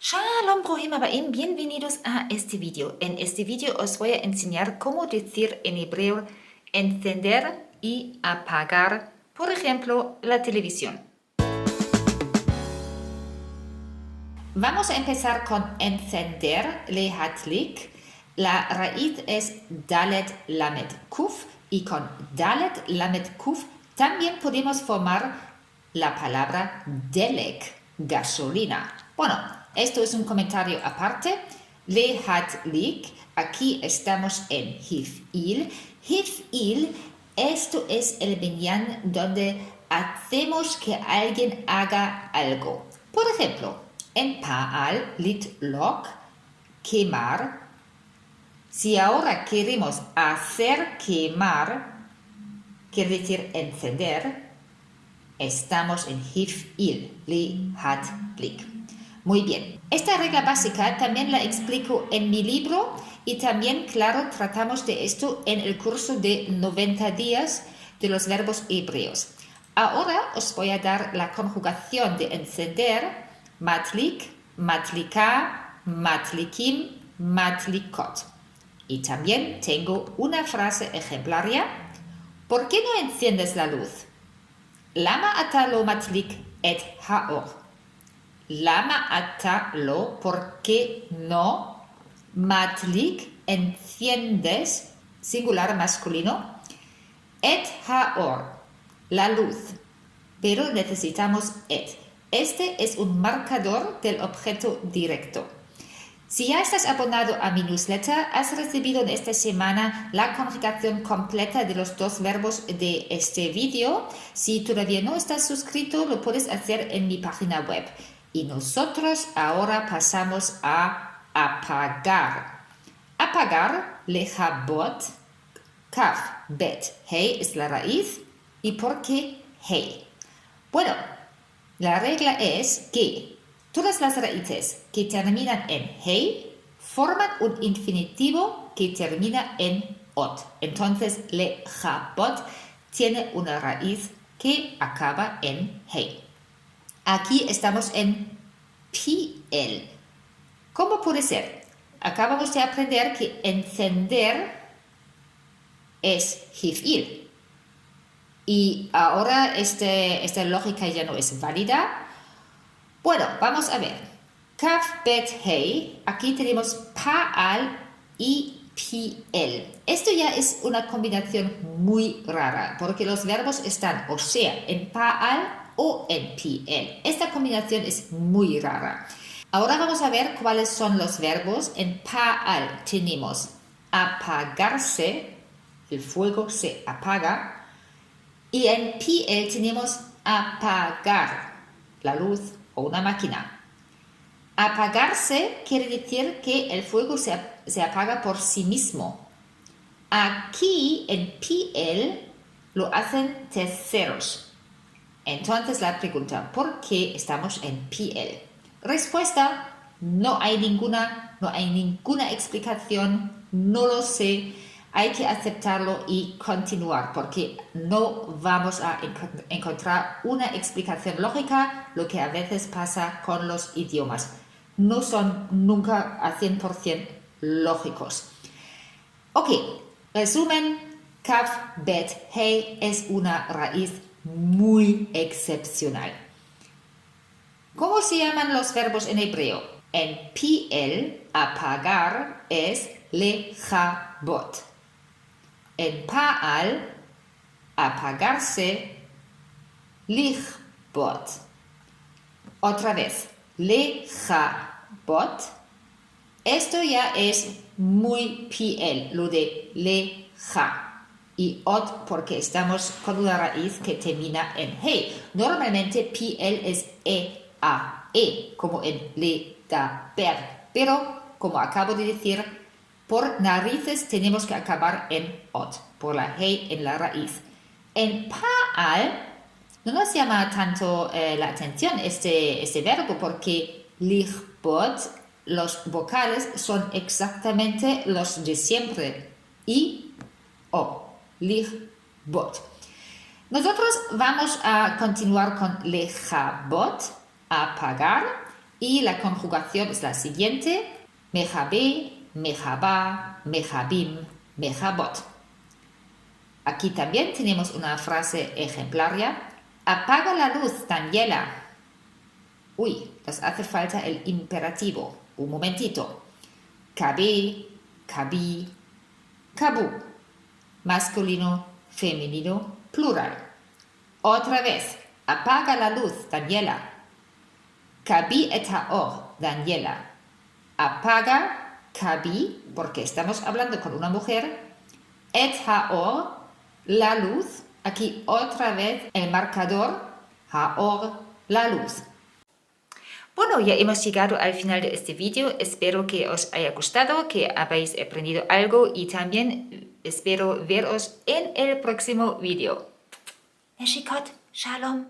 Shalom, Brohim Abaim, bienvenidos a este video. En este video os voy a enseñar cómo decir en hebreo encender y apagar, por ejemplo, la televisión. Vamos a empezar con encender, lehatlik. La raíz es dalet lamed kuf y con dalet lamed kuf también podemos formar la palabra delek, gasolina. Bueno, esto es un comentario aparte. Lehatlik, aquí estamos en hifil. Hifil, esto es el binyan donde hacemos que alguien haga algo. Por ejemplo, en pa'al, litlok, quemar. Si ahora queremos hacer quemar, quiere decir encender, estamos en hifil, lehatlik. Muy bien, esta regla básica también la explico en mi libro y también, claro, tratamos de esto en el curso de 90 días de los verbos hebreos. Ahora os voy a dar la conjugación de encender, matlik, matlika, matlikim, matlikot. Y también tengo una frase ejemplaria. ¿Por qué no enciendes la luz? Lama ata lo matlik et haor. Lama ata lo, ¿por qué no? Matlik, enciendes, singular masculino. Et haor, la luz. Pero necesitamos et. Este es un marcador del objeto directo. Si ya estás abonado a mi newsletter, has recibido en esta semana la conjugación completa de los dos verbos de este vídeo. Si todavía no estás suscrito, lo puedes hacer en mi página web. Y nosotros ahora pasamos a apagar. Apagar, lechabot, kaf, bet, hey es la raíz. ¿Y por qué hey? Bueno, la regla es que todas las raíces que terminan en hey forman un infinitivo que termina en ot. Entonces, lechabot tiene una raíz que acaba en hey. Aquí estamos en pl. ¿Cómo puede ser? Acabamos de aprender que encender es hifil. Y ahora esta lógica ya no es válida. Bueno, vamos a ver. Kaf, bet, hey. Aquí tenemos pa'al y pl. Esto ya es una combinación muy rara porque los verbos están o sea en pa'al o en pl. Esta combinación es muy rara. Ahora vamos a ver cuáles son los verbos. En pa'al tenemos apagarse, el fuego se apaga. Y en pl tenemos apagar, la luz o una máquina. Apagarse quiere decir que el fuego se apaga por sí mismo. Aquí en pl lo hacen terceros. Entonces la pregunta, ¿por qué estamos en pl? Respuesta, no hay ninguna explicación, no lo sé, hay que aceptarlo y continuar porque no vamos a encontrar una explicación lógica, lo que a veces pasa con los idiomas. No son nunca a 100% lógicos. Ok, resumen, kaf, bet, hey es una raíz muy excepcional. ¿Cómo se llaman los verbos en hebreo? En pl, apagar es lechabot. En pa'al, apagarse, lichbot. Otra vez, lechabot. Esto ya es muy pl, lo de leja. Y ot porque estamos con una raíz que termina en hey. Normalmente pl es e, como en ledaber. Pero, como acabo de decir, por narices tenemos que acabar en ot, por la hey en la raíz. En pa'al no nos llama tanto la atención este verbo porque lichbot, los vocales son exactamente los de siempre. Y o. Lichbot. Nosotros vamos a continuar con lechabot, apagar, Y la conjugación es la siguiente. Mejabe, mejaba, mejabim, mejabot. Aquí también tenemos una frase ejemplaria. Apaga la luz, Daniela. Uy, nos hace falta el imperativo. Un momentito. Cabe, cabí, cabú. Masculino, femenino, plural. Otra vez. Apaga la luz, Daniela. Cabí et haor, Daniela. Apaga, cabí, porque estamos hablando con una mujer. Et haor, la luz. Aquí otra vez el marcador. Haor, la luz. Bueno, ya hemos llegado al final de este vídeo. Espero que os haya gustado, que habéis aprendido algo y también espero veros en el próximo vídeo. Neshikot, shalom.